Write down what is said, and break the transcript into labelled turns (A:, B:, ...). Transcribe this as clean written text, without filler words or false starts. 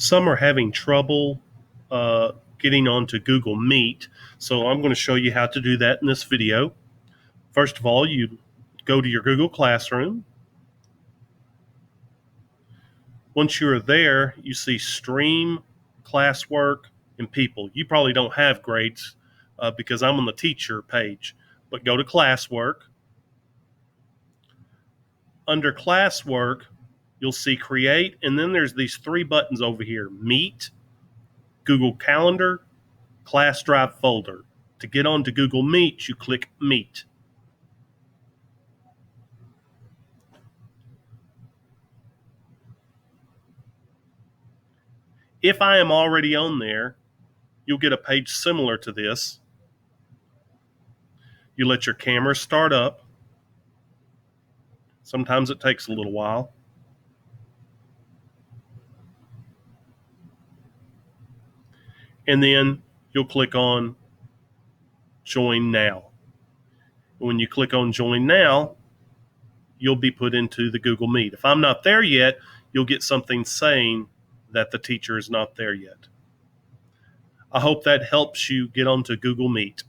A: Some are having trouble getting onto Google Meet, so I'm going to show you how to do that in this video. First of all, you go to your Google Classroom. Once you're there, you see Stream, Classwork, and People. You probably don't have grades because I'm on the teacher page, but go to Classwork. Under Classwork, you'll see Create, and then there's these three buttons over here: Meet, Google Calendar, Class Drive folder. To get onto Google Meet, you click Meet. If I am already on there, you'll get a page similar to this. You let your camera start up. Sometimes it takes a little while. And then you'll click on Join Now. When you click on Join Now, you'll be put into the Google Meet. If I'm not there yet, you'll get something saying that the teacher is not there yet. I hope that helps you get onto Google Meet.